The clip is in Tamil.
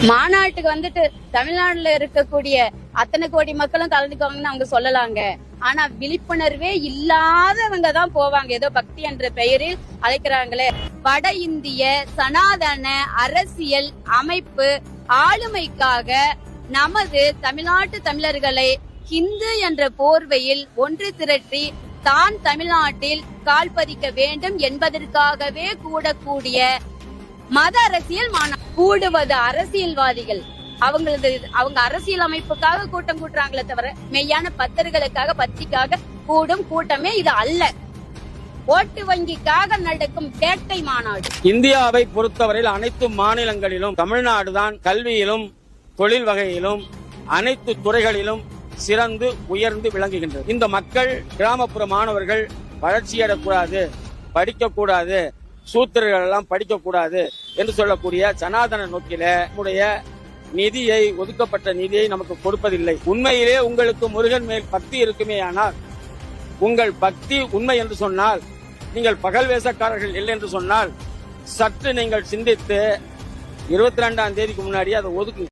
மாநாட்டுக்கு வந்துட்டு தமிழ்நாடுல இருக்கக்கூடிய அத்தனை கோடி மக்களும் கலந்துக்குவாங்கன்னு அவங்க சொல்லலாங்க. ஆனா விழிப்புணர்வே இல்லாதவங்க தான் போவாங்க. ஏதோ பக்தி என்ற பெயரில் அழைக்கிறாங்களே. வட இந்திய சனாதன அரசியல் அமைப்பு ஆளுமைக்காக நமது தமிழ்நாட்டு தமிழர்களை ஹிந்து என்ற போர்வையில் ஒன்று திரட்டி தான் தமிழ்நாட்டில் கால் பதிக்க வேண்டும் என்பதற்காகவே கூடக்கூடிய மத அரசியல் கூடுவது அரசியல்வாதிகள். அவங்க அரசியல் அமைப்புக்காக கூட்டம் கூட்டுறாங்களே தவிர மெய்யான பக்தர்களுக்காக பக்திக்காக கூடும் கூட்டமே இது அல்ல. ஓட்டு வங்கிக்காக நடக்கும் வேட்டை மாநாடு. இந்தியாவை பொறுத்தவரையில் அனைத்து மாநிலங்களிலும் தமிழ்நாடுதான் கல்வியிலும் தொழில் வகையிலும் அனைத்து துறைகளிலும் சிறந்து உயர்ந்து விளங்குகின்றது. இந்த மக்கள் கிராமப்புற மாணவர்கள் வளர்ச்சியடக்கூடாது, படிக்கக்கூடாது, சூத்திரர்கள் எல்லாம் படிக்கக்கூடாது என்று சொல்லக்கூடிய சனாதன நோக்கில நம்முடைய நிதியை, ஒதுக்கப்பட்ட நிதியை நமக்கு கொடுப்பதில்லை. உண்மையிலே உங்களுக்கு முருகன் மேல் பக்தி இருக்குமே ஆனால், உங்கள் பக்தி உண்மை என்று சொன்னால், நீங்கள் பகல் வேஷக்காரர்கள் இல்லை என்று சொன்னால், சற்று நீங்கள் சிந்தித்து 22ஆம் தேதிக்கு முன்னாடி அதை ஒதுக்கு.